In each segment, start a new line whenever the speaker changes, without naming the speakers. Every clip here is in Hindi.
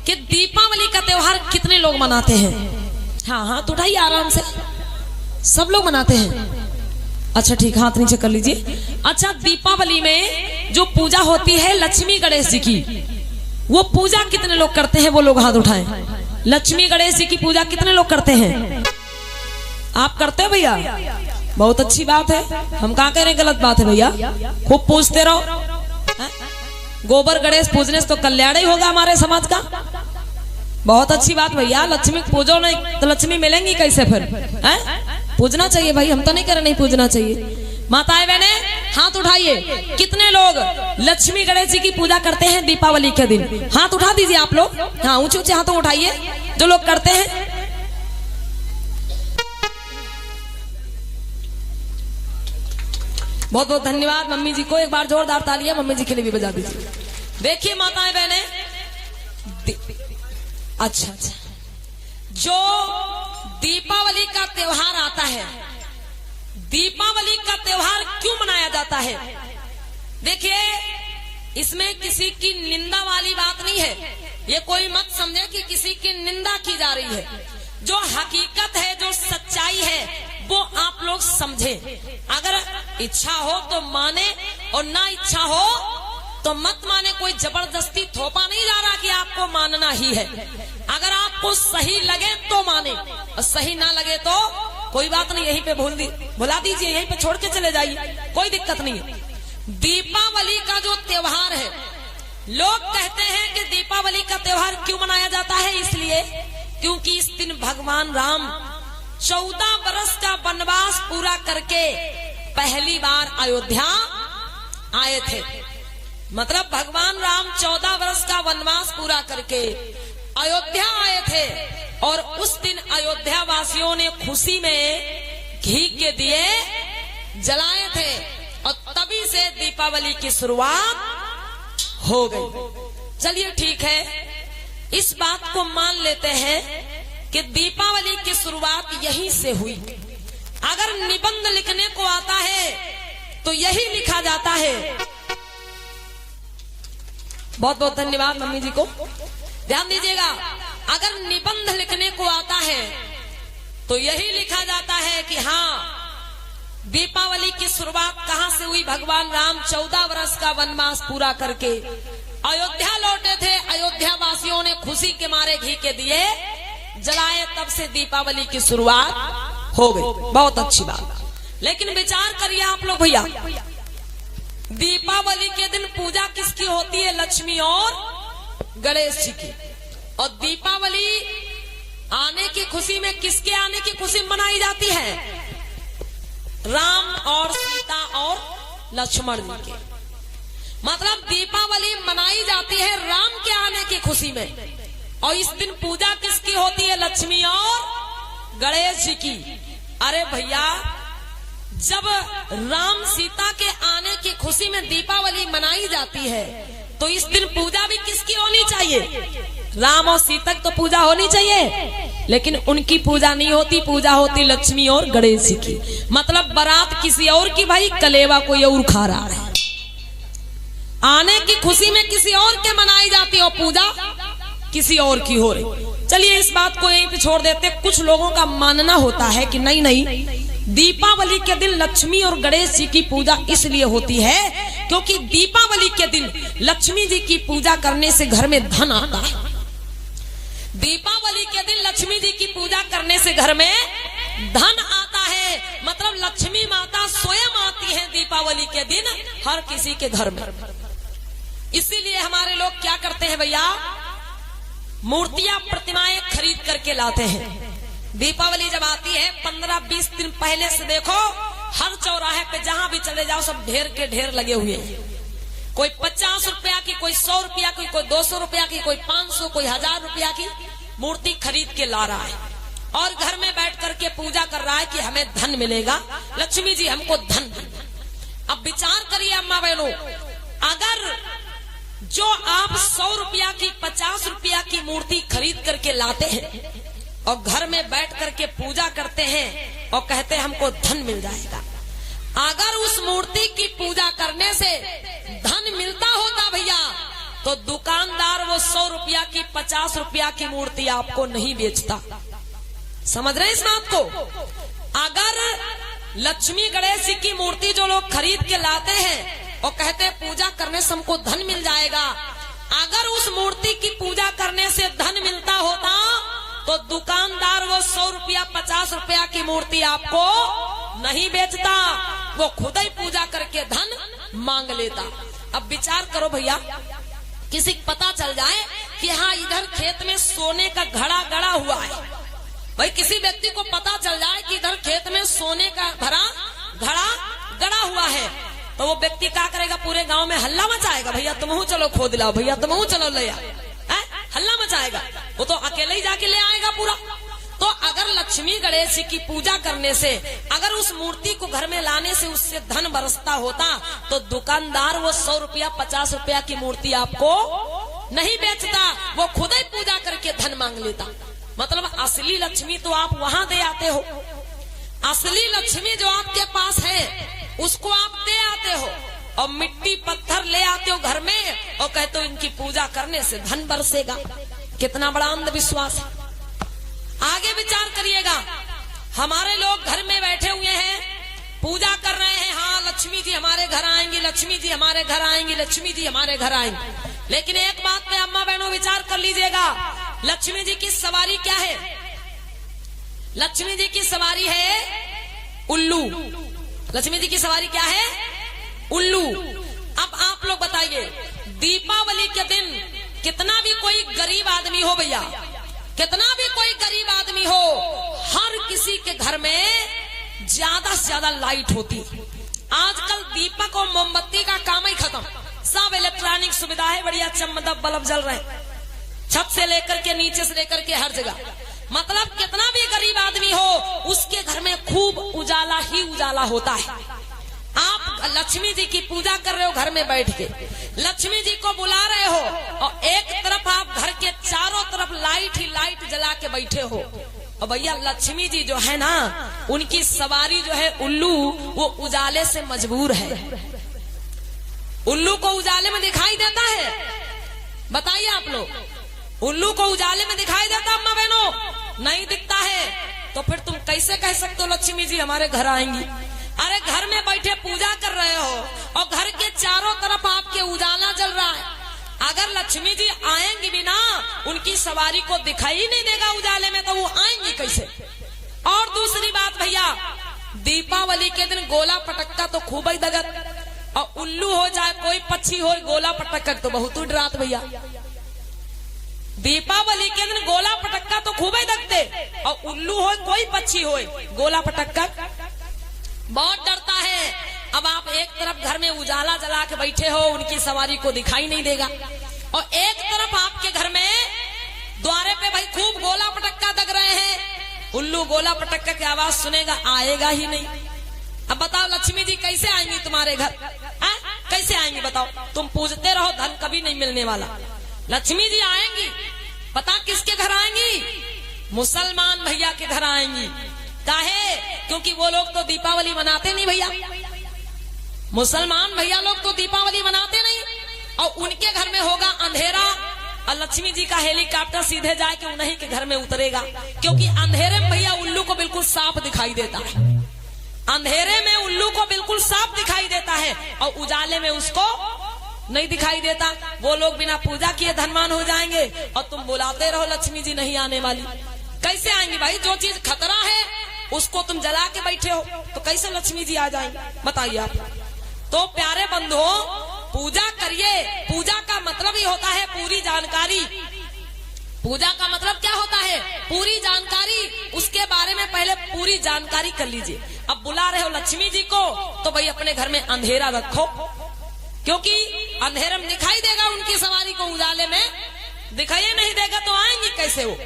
कि दीपावली का त्योहार कितने लोग मनाते हैं? हाँ हाथ उठाइए आराम से, सब लोग मनाते हैं। अच्छा ठीक, हाथ नीचे कर लीजिए। अच्छा, दीपावली में जो पूजा होती है लक्ष्मी गणेश जी की, वो पूजा कितने लोग करते हैं? वो लोग हाथ उठाएं। लक्ष्मी गणेश जी की पूजा कितने लोग करते हैं? आप करते हैं भैया? बहुत अच्छी बात है। हम कहाँ कह रहे हैं गलत बात है भैया? खूब पूजते रहो। गोबर गणेश पूजने से तो कल्याण ही होगा हमारे समाज का। बहुत अच्छी बात भैया। लक्ष्मी पूजो नहीं तो लक्ष्मी मिलेंगी कैसे फिर? पूजना चाहिए भाई, हम तो नहीं कह रहे नहीं पूजना चाहिए। माताएं बहने हाथ उठाइए, कितने लोग लक्ष्मी गणेश जी की पूजा करते हैं दीपावली के दिन? हाथ उठा दीजिए आप लोग। हाँ, ऊंचे ऊंचे हाथों उठाइए जो लोग करते हैं। बहुत बहुत धन्यवाद मम्मी जी को। एक बार जोरदार तालियां मम्मी जी के लिए भी बजा दीजिए। देखिए माताएं बहने, अच्छा, जो दीपावली का त्योहार आता है, दीपावली का त्योहार क्यों मनाया जाता है? देखिए, इसमें किसी की निंदा वाली बात नहीं है। ये कोई मत समझे कि किसी की निंदा की जा रही है। जो हकीकत है, जो सच्चाई है, वो आप लोग समझे। अगर इच्छा हो तो माने और ना इच्छा हो तो मत माने। कोई जबरदस्ती थोपा नहीं जा रहा कि आपको मानना ही है। अगर आपको सही लगे तो माने और सही ना लगे तो कोई बात नहीं, यहीं पे भुला दीजिए, यहीं पे छोड़ के चले जाइए, कोई दिक्कत नहीं है। दीपावली का जो त्योहार है, लोग कहते हैं कि दीपावली का त्योहार क्यों मनाया जाता है? इसलिए क्योंकि इस दिन भगवान राम 14 वर्ष का वनवास पूरा करके पहली बार अयोध्या आए थे। मतलब भगवान राम 14 वर्ष का वनवास पूरा करके अयोध्या आए थे और उस दिन अयोध्या वासियों ने खुशी में घी के दिए जलाए थे और तभी से दीपावली की शुरुआत हो गई। चलिए ठीक है, इस बात को मान लेते हैं कि दीपावली की शुरुआत यहीं से हुई। अगर निबंध लिखने को आता है तो यही लिखा जाता है। बहुत बहुत धन्यवाद मम्मी जी को। ध्यान दीजिएगा, अगर निबंध लिखने को आता है तो यही लिखा जाता है कि हाँ, दीपावली की शुरुआत कहां से हुई? भगवान राम 14 वर्ष का वनवास पूरा करके अयोध्या लौटे थे। अयोध्या वासियों ने खुशी के मारे घी के दिए जलाए, तब से दीपावली की शुरुआत हो गई। बहुत अच्छी बात। लेकिन विचार करिए आप लोग भैया, दीपावली के दिन पूजा किसकी होती है? लक्ष्मी और गणेश जी की। और दीपावली आने की खुशी में किसके आने की खुशी मनाई जाती है? राम और सीता और लक्ष्मण जी के। मतलब दीपावली मनाई जाती है राम के आने की खुशी में। और इस दिन पूजा किसकी होती है? लक्ष्मी और गणेश जी की। अरे भैया, जब राम सीता के आने की खुशी में दीपावली मनाई जाती है तो इस दिन पूजा भी किसकी होनी चाहिए? राम और सीता तो पूजा होनी चाहिए, लेकिन उनकी पूजा नहीं होती। पूजा होती लक्ष्मी और गणेश जी की। मतलब बारात किसी और की, भाई कलेवा कोई और खा रहा है। आने की खुशी में किसी और के मनाई जाती है और पूजा किसी और की हो रही। चलिए इस बात को यहीं पे छोड़ देते। कुछ लोगों का मानना होता है कि नहीं नहीं, दीपावली के दिन लक्ष्मी और गणेश जी की पूजा इसलिए होती है क्योंकि दीपावली के दिन लक्ष्मी जी की पूजा करने से घर में धन आता है। दीपावली के दिन लक्ष्मी जी की पूजा करने से घर में धन आता है। मतलब लक्ष्मी माता स्वयं आती है दीपावली के दिन हर किसी के घर में। इसीलिए हमारे लोग क्या करते हैं भैया, मूर्तियां प्रतिमाएं खरीद करके लाते हैं। दीपावली जब आती है 15-20 दिन पहले से देखो, हर चौराहे पे जहां भी चले जाओ सब ढेर के ढेर लगे हुए हैं। कोई 50 रुपया की, कोई 100 रुपया की, कोई 200 रुपया की, कोई 500, कोई 1000 रुपया की मूर्ति खरीद के ला रहा है और घर में बैठ करके पूजा कर रहा है कि हमें धन मिलेगा, लक्ष्मी जी हमको धन देना। अब विचार करिए अम्मा बहनों, अगर जो आप 100 रुपया की, 50 रुपया की मूर्ति खरीद करके लाते हैं और घर में बैठ करके पूजा करते हैं और कहते हैं हमको धन मिल जाएगा, अगर उस मूर्ति की पूजा करने से धन मिलता होता भैया तो दुकानदार वो 100 रुपया की 50 रुपया की मूर्ति आपको नहीं बेचता। समझ रहे इस बात को? अगर लक्ष्मी गणेश जी की मूर्ति जो लोग खरीद के लाते हैं और कहते हैं पूजा करने से हमको धन मिल जाएगा, अगर उस मूर्ति की पूजा करने से धन मिलता होता तो दुकानदार वो 100 रुपया 50 रुपया की मूर्ति आपको नहीं बेचता, वो खुद ही पूजा करके धन मांग लेता। अब विचार करो भैया, किसी को पता चल जाए कि हाँ इधर खेत में सोने का घड़ा गड़ा हुआ है, भाई किसी व्यक्ति को पता चल जाए कि इधर खेत में सोने का घड़ा गड़ा हुआ है, तो वो व्यक्ति क्या करेगा? पूरे गांव में हल्ला मचाएगा, भैया तुम चलो खोद लाओ, भैया तुम चलो ले आओ, हल्ला मचाएगा। वो तो अकेले ही जाके ले आएगा पूरा। तो अगर लक्ष्मी गणेश जी की पूजा करने से, अगर उस मूर्ति को घर में लाने से उससे धन बरसता होता तो दुकानदार वो 100 रुपया 50 रुपया की मूर्ति आपको नहीं बेचता, वो खुद ही पूजा करके धन मांग लेता। मतलब असली लक्ष्मी तो आप वहां दे आते हो, असली लक्ष्मी जो आपके पास है उसको आप दे आते हो, और मिट्टी पत्थर ले आते हो घर में और कहते हो इनकी पूजा करने से धन बरसेगा। कितना बड़ा अंधविश्वास है। आगे विचार करिएगा, हमारे लोग घर में बैठे हुए हैं, पूजा कर रहे हैं, हाँ लक्ष्मी जी हमारे घर आएंगी, लक्ष्मी जी हमारे घर आएंगी, लक्ष्मी जी हमारे घर आएंगी। लेकिन एक बात पे अम्मा बहनों विचार कर लीजिएगा, लक्ष्मी जी की सवारी क्या है? लक्ष्मी जी की सवारी है उल्लू। लक्ष्मी जी की सवारी क्या है? उल्लू। अब आप लोग बताइए, दीपावली के दिन कितना भी कोई गरीब आदमी हो भैया, कितना भी कोई गरीब आदमी हो, हर किसी के घर में ज्यादा से ज्यादा लाइट होती। आजकल दीपक और मोमबत्ती का काम ही खत्म, सब इलेक्ट्रॉनिक सुविधा है, बढ़िया चमकदार बल्ब जल रहे हैं, छत से लेकर के नीचे से लेकर के हर जगह। मतलब कितना भी गरीब आदमी हो उसके घर में खूब उजाला ही उजाला होता है। आप लक्ष्मी जी की पूजा कर रहे हो घर में बैठ के, लक्ष्मी जी को बुला रहे हो और एक तरफ आप घर के चारों तरफ लाइट ही लाइट जला के बैठे हो, और भैया लक्ष्मी जी जो है ना उनकी सवारी जो है उल्लू, वो उजाले से मजबूर है। उल्लू को उजाले में दिखाई देता है? बताइए आप लोग, उल्लू को उजाले में दिखाई देता अम्मा बहनों? नहीं दिखता है। तो फिर तुम कैसे कह सकते हो लक्ष्मी जी हमारे घर आएंगी? अरे घर में बैठे पूजा कर रहे हो और घर के चारों तरफ आपके उजाला जल रहा है, अगर लक्ष्मी जी आएंगी भी ना, उनकी सवारी को दिखाई नहीं देगा उजाले में, तो वो आएंगी कैसे? और दूसरी बात भैया, दीपावली के दिन गोला पटक्का तो खूब ही दगत, और उल्लू हो चाहे कोई पक्षी हो, गोला पटक्का तो बहुत ही डरात भैया। दीपावली के दिन गोला पटक्का तो खूब ही दगते, और उल्लू हो कोई पक्षी हो, गोला पटक्का बहुत डरता है। अब आप एक तरफ घर में उजाला जला के बैठे हो, उनकी सवारी को दिखाई नहीं देगा, और एक तरफ आपके घर में द्वारे पे भाई खूब गोला पटक्का दग रहे हैं, उल्लू गोला पटक्का की आवाज सुनेगा, आएगा ही नहीं। अब बताओ लक्ष्मी जी कैसे आएंगी तुम्हारे घर? कैसे आएंगी बताओ? तुम पूजते रहो, धन कभी नहीं मिलने वाला। लक्ष्मी जी आएंगी, पता किसके घर आएंगी? मुसलमान भैया के घर आएंगी। काहे? क्योंकि वो लोग तो दीपावली मनाते नहीं भैया, मुसलमान भैया लोग तो दीपावली मनाते नहीं, और उनके घर में होगा अंधेरा, और लक्ष्मी जी का हेलीकॉप्टर सीधे जाके उन्हीं के घर में उतरेगा, क्योंकि अंधेरे में भैया उल्लू को बिल्कुल साफ दिखाई देता है। अंधेरे में उल्लू को बिल्कुल साफ दिखाई देता है, और उजाले में उसको नहीं दिखाई देता। वो लोग बिना पूजा किए धनवान हो जाएंगे, और तुम बुलाते रहो लक्ष्मी जी नहीं आने वाली। कैसे आएंगी भाई? जो चीज खतरा है उसको तुम जला के बैठे हो, तो कैसे लक्ष्मी जी आ जाएंगे? बताइए आप। तो प्यारे बंधुओं, पूजा करिए। पूजा का मतलब ही होता है पूरी जानकारी। पूजा का मतलब क्या होता है? पूरी जानकारी। उसके बारे में पहले पूरी जानकारी कर लीजिए। अब बुला रहे हो लक्ष्मी जी को, तो भाई अपने घर में अंधेरा रखो, क्योंकि अंधेरे में दिखाई देगा उनकी सवारी को, उजाले में दिखाई नहीं देगा तो आएंगी कैसे वो?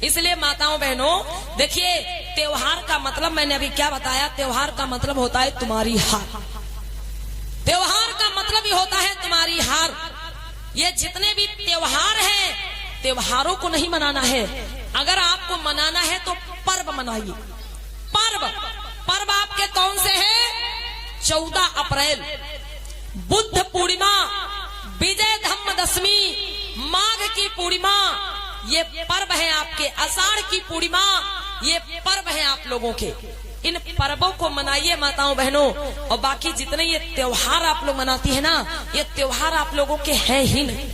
इसलिए माताओं बहनों देखिए, त्योहार का मतलब मैंने अभी क्या बताया, त्योहार का मतलब होता है तुम्हारी हार। त्योहार का मतलब ही होता है तुम्हारी हार। ये जितने भी त्योहार हैं, त्योहारों को नहीं मनाना है। अगर आपको मनाना है तो पर्व मनाइए। पर्व आपके कौन से हैं? 14 अप्रैल बुद्ध पूर्णिमा, विजयदशमी, माघ की पूर्णिमा, ये पर्व है आपके। आषाढ़ की पूर्णिमा, ये पर्व है आप लोगों के। इन पर्वों को मनाइए माताओं बहनों। और बाकी जितने ये त्योहार आप लोग मनाती है ना, ये त्योहार आप लोगों के हैं ही नहीं।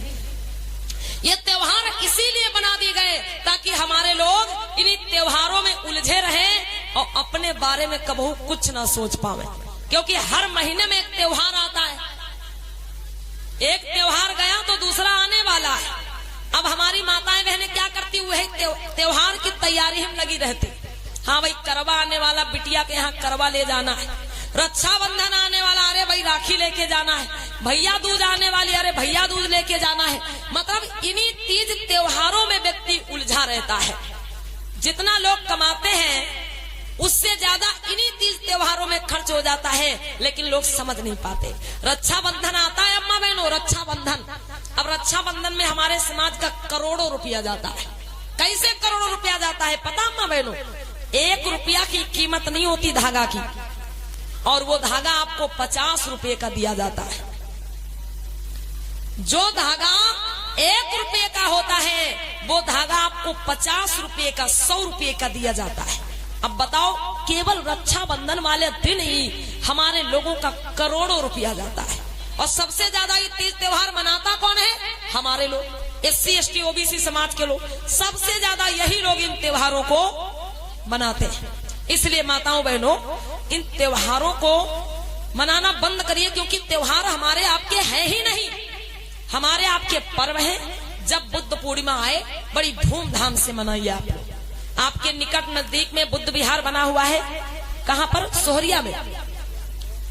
ये त्योहार इसीलिए बना दिए गए ताकि हमारे लोग इन्हीं त्योहारों में उलझे रहें और अपने बारे में कबहू कुछ ना सोच पावे। क्योंकि हर महीने में एक त्योहार आता है, एक त्योहार गया तो दूसरा आने वाला है। अब हमारी माताएं बहनें क्या करती हुए त्योहार की तैयारी हम लगी रहती। हाँ भाई, करवा आने वाला, बिटिया के यहाँ करवा ले जाना है। रक्षाबंधन आने वाला, अरे भाई राखी लेके जाना है। भैया दूज आने वाली, अरे भैया दूज लेके जाना है। मतलब इन्हीं तीज त्योहारों में व्यक्ति उलझा रहता है। जितना लोग कमाते हैं उससे ज्यादा इन्हीं तीज त्योहारों में खर्च हो जाता है, लेकिन लोग समझ नहीं पाते। रक्षाबंधन आता है अम्मा बहनों, रक्षाबंधन। अब रक्षाबंधन में हमारे समाज का करोड़ों रुपया जाता है। कैसे करोड़ों रुपया जाता है पता अम्मा बहनों? 1 रुपया की कीमत नहीं होती धागा की, और वो धागा आपको 50 रुपए का दिया जाता है। जो धागा 1 रुपए का होता है वो धागा आपको 50 रुपए का, 100 रुपए का दिया जाता है। अब बताओ, केवल रक्षाबंधन वाले दिन ही हमारे लोगों का करोड़ों रुपया जाता है। और सबसे ज्यादा ये तीज त्योहार मनाता कौन है? हमारे लोग, SC ST OBC समाज के लोग। सबसे ज्यादा यही लोग इन त्योहारों को मनाते हैं। इसलिए माताओं बहनों, इन त्योहारों को मनाना बंद करिए, क्योंकि त्योहार हमारे आपके हैं ही नहीं, हमारे आपके पर्व हैं। जब बुद्ध पूर्णिमा आए बड़ी धूमधाम से मनाइए आप लोग। आपके निकट नजदीक में बुद्ध विहार बना हुआ है। कहाँ पर? सोहरिया में।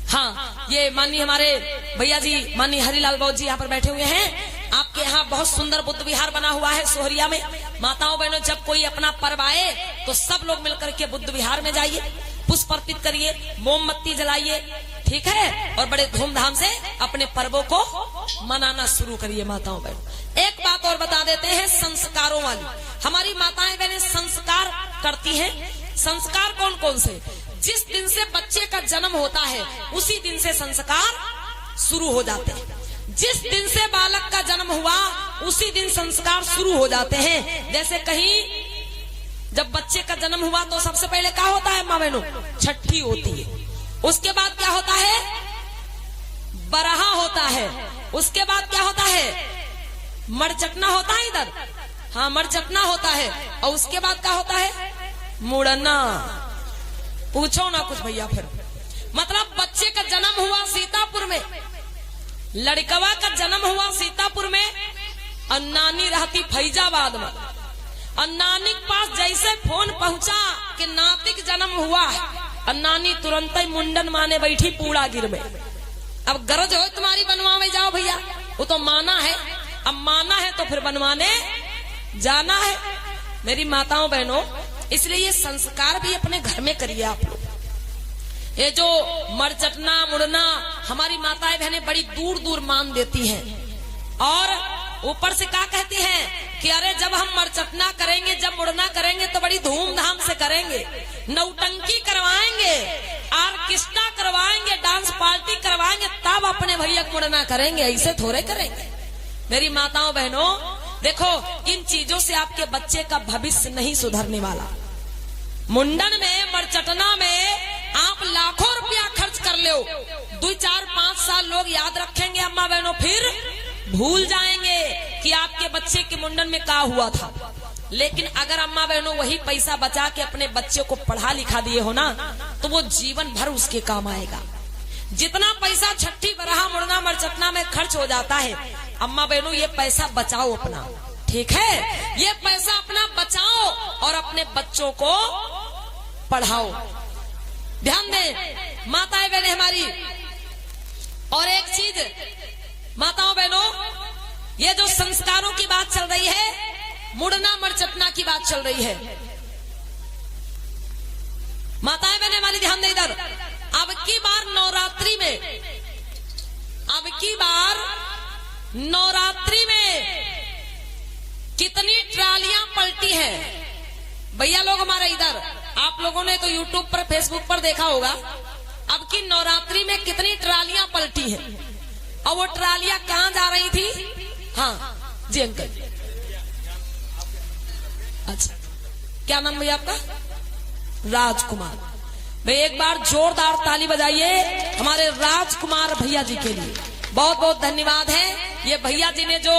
हाँ, ये माननीय हमारे भैया जी, माननीय हरिलाल बौद्ध जी यहाँ पर बैठे हुए हैं। आपके यहाँ बहुत सुंदर बुद्ध विहार बना हुआ है सोहरिया में। माताओं बहनों, जब कोई अपना पर्व आए तो सब लोग मिलकर के बुद्ध विहार में जाइए, पुष्प अर्पित करिए, मोमबत्ती जलाइए, ठीक है, और बड़े धूमधाम से अपने पर्वों को मनाना शुरू करिए माताओं बहनों। एक बात और बता देते हैं, संस्कारों वाली। हमारी माताएं बहनें संस्कार करती हैं। संस्कार कौन कौन से? जिस दिन से बच्चे का जन्म होता है उसी दिन से संस्कार शुरू हो जाते हैं। जिस दिन से बालक का जन्म हुआ उसी दिन संस्कार शुरू हो जाते हैं। जैसे कहीं जब बच्चे का जन्म हुआ तो सबसे पहले क्या होता है माँ बहनों? छठी होती है। उसके बाद क्या होता है? बरहा होता है। उसके बाद क्या होता है? मरचटना होता है इधर, हाँ मरचटना होता है। और उसके बाद क्या होता है? मुड़ना। पूछो ना कुछ भैया। फिर मतलब बच्चे का जन्म हुआ सीतापुर में, लड़कवा का जन्म हुआ सीतापुर में, और नानी रहती फैजाबाद में। और नानी के पास जैसे फोन पहुंचा कि नाती का जन्म हुआ है, और नानी तुरंत ही मुंडन माने बैठी पूरा गिर में। अब गरज हो तुम्हारी बनवावे जाओ भैया, वो तो माना है। अब माना है तो फिर बनवाने जाना है। मेरी माताओं बहनों, इसलिए ये संस्कार भी अपने घर में करिए आप लोग। ये जो मरचटना मुड़ना हमारी माताएं बहनें बड़ी दूर दूर मान देती हैं। और ऊपर से क्या कहती हैं कि अरे जब हम मरचटना करेंगे, जब मुड़ना करेंगे तो बड़ी धूमधाम से करेंगे, नौटंकी करवाएंगे, ऑर्केस्ट्रा करवाएंगे, डांस पार्टी करवाएंगे, तब अपने भैया को मुड़ना करेंगे। ऐसे थोड़े करेंगे। मेरी माताओं बहनों देखो, इन चीजों से आपके बच्चे का भविष्य नहीं सुधरने वाला। मुंडन में, मरचटना में आप लाखों रुपया खर्च कर लो, 2, 4, 5 साल लोग याद रखेंगे अम्मा बहनों, फिर भूल जाएंगे कि आपके बच्चे के मुंडन में क्या हुआ था। लेकिन अगर अम्मा बहनों वही पैसा बचा के अपने बच्चे को पढ़ा लिखा दिए हो ना, तो वो जीवन भर उसके काम आएगा। जितना पैसा छठी बरहा मुड़ना मरचटना में खर्च हो जाता है, अम्मा बहनों ये पैसा बचाओ अपना, ठीक है, ये पैसा अपना बचाओ और अपने बच्चों को पढ़ाओ। ध्यान दें माताएं बहनें हमारी। और एक चीज माताओं बहनों, ये जो संस्कारों की बात चल रही है, मुड़ना मरचटना की बात चल रही है, माताएं बहनें हमारी ध्यान दें इधर। अब की बार नवरात्रि में, अब की बार नवरात्रि में कितनी ट्रालियां पलटी हैं भैया लोग हमारे इधर। आप लोगों ने तो यूट्यूब पर फेसबुक पर देखा होगा। अब की नवरात्रि में कितनी ट्रालियां पलटी हैं। और वो ट्रालियां कहाँ जा रही थी? हाँ जी अंकल। अच्छा, क्या नाम भैया आपका? राजकुमार। भाई एक बार जोरदार ताली बजाइए हमारे राजकुमार भैया जी के लिए। बहुत बहुत धन्यवाद है। ये भैया जी ने जो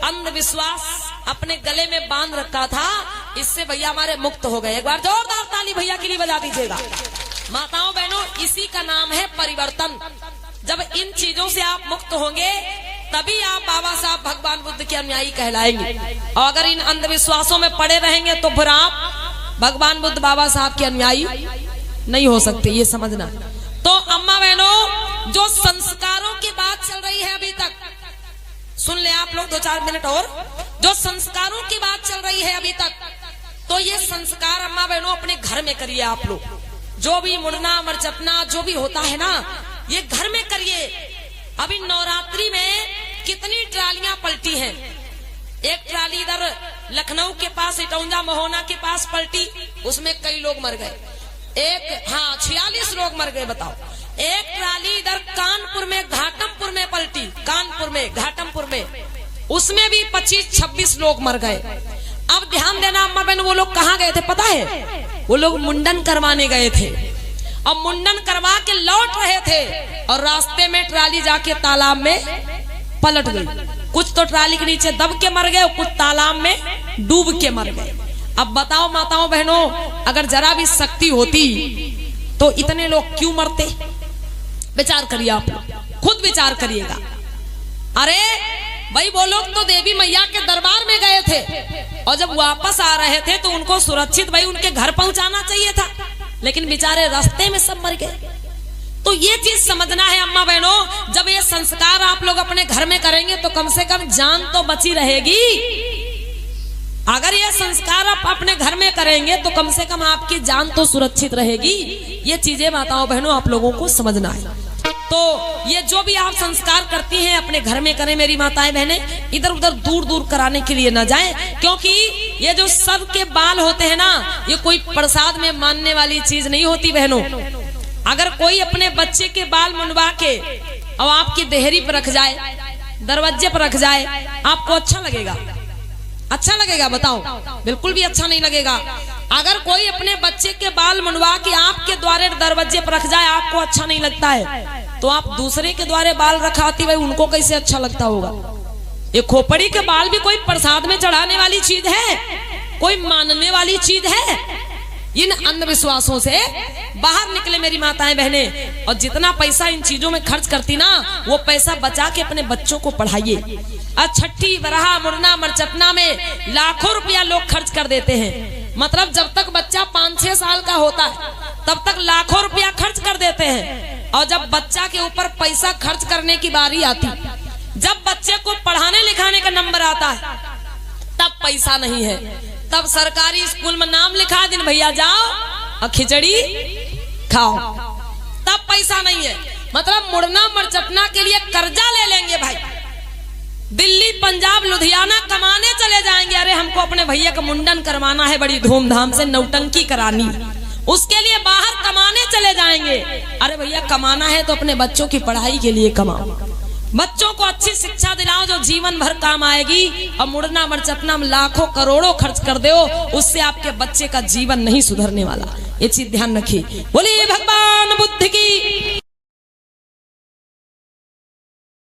अंधविश्वास अपने गले में बांध रखा था, इससे भैया हमारे मुक्त हो गए। एक बार जोरदार ताली भैया के लिए बजा दीजिएगा। माताओं बहनों, इसी का नाम है परिवर्तन। जब इन चीजों से आप मुक्त होंगे तभी आप बाबा साहब भगवान बुद्ध के अनुयायी कहलाएंगे। और अगर इन अंधविश्वासों में पड़े रहेंगे तो फिर आप भगवान बुद्ध बाबा साहब के अनुयायी नहीं हो सकते, ये समझना। तो अम्मा बहनों, जो संस्कारों की बात चल रही है अभी तक, सुन ले आप लोग 2-4 मिनट और। जो संस्कारों की बात चल रही है अभी तक, तो ये संस्कार अम्मा बहनों अपने घर में करिए आप लोग। जो भी मुड़ना मरचपना जो भी होता है ना, ये घर में करिए। अभी नवरात्रि में कितनी ट्रालियां पलटी हैं। एक ट्राली इधर लखनऊ के पास इटौंजा महोना के पास पलटी, उसमें कई लोग मर गए। एक 46 लोग मर गए, बताओ। एक ट्राली इधर कानपुर में घाटमपुर में पलटी, कानपुर में घाटमपुर में, उसमें भी 25-26 लोग मर गए। अब ध्यान देना अम्मा बहन, वो लोग कहाँ गए थे पता है? वो लोग मुंडन करवाने गए थे। अब मुंडन करवा के लौट रहे थे और रास्ते में ट्राली जाके तालाब में पलट गई। कुछ तो ट्राली के नीचे दब के मर गए, कुछ तालाब में डूब के मर गए। अब बताओ माताओं बहनों, अगर जरा भी शक्ति होती तो इतने लोग क्यों मरते? विचार करिए आप लोग, खुद विचार करिएगा। अरे भाई, वो लोग तो देवी मैया के दरबार में गए थे और जब वापस आ रहे थे तो उनको सुरक्षित भाई उनके घर पहुंचाना चाहिए था, लेकिन बेचारे रास्ते में सब मर गए। तो ये चीज समझना है अम्मा बहनों, जब ये संस्कार आप लोग अपने घर में करेंगे तो कम से कम जान तो बची रहेगी। अगर ये संस्कार आप अपने घर में करेंगे तो कम से कम आपकी जान तो सुरक्षित रहेगी। ये चीजें माताओं बहनों आप लोगों को समझना है। तो ये जो भी आप संस्कार करती हैं अपने घर में करें मेरी माताएं बहनें, इधर उधर दूर दूर कराने के लिए ना जाएं, क्योंकि ये जो सर के बाल होते हैं ना, ये कोई प्रसाद में मानने वाली चीज नहीं होती बहनों। अगर कोई अपने बच्चे के बाल मुंडवा के और आपकी देहरी पर रख जाए, दरवाजे पर रख जाए, आपको अच्छा लगेगा? अच्छा लगेगा? बताओ, बिल्कुल भी अच्छा नहीं लगेगा। अगर कोई अपने बच्चे के बाल मुंडवा के आपके द्वारे दरवाजे पर रख जाए, आपको अच्छा नहीं लगता है, तो आप दूसरे के द्वारे बाल रखाती भाई, उनको कैसे अच्छा लगता होगा? ये खोपड़ी के बाल भी कोई प्रसाद में चढ़ाने वाली चीज है? कोई मानने वाली चीज है? इन अंधविश्वासों से बाहर निकले मेरी माताएं बहनें, और जितना पैसा इन चीजों में खर्च करती ना, वो पैसा बचा के अपने बच्चों को पढ़ाइए। छठी बरहा मुड़ना मरचपना में लाखों रुपया लोग खर्च कर देते हैं। मतलब जब तक बच्चा 5-6 साल का होता है तब तक लाखों रुपया खर्च कर देते हैं, और जब बच्चा के ऊपर पैसा खर्च करने की बारी आती, जब बच्चे को पढ़ाने लिखाने का नंबर आता है, तब पैसा नहीं है। तब सरकारी स्कूल में नाम लिखा दिन भैया जाओ और खिचड़ी खाओ, तब पैसा नहीं है। मतलब मुड़ना मरचपना के लिए कर्जा ले लेंगे भाई, दिल्ली पंजाब लुधियाना कमाने चले जाएंगे। अरे हमको अपने भैया का मुंडन करवाना है, बड़ी धूमधाम से नौटंकी करानी, उसके लिए बाहर कमाने चले जाएंगे। अरे भैया कमाना है तो अपने बच्चों की पढ़ाई के लिए कमाओ, बच्चों को अच्छी शिक्षा दिलाओ जो जीवन भर काम आएगी। और मुड़ना मरचपना में लाखों करोड़ों खर्च कर दो, उससे आपके बच्चे का जीवन नहीं सुधरने वाला। ये चीज ध्यान रखिए। बोलिए भगवान बुद्ध की।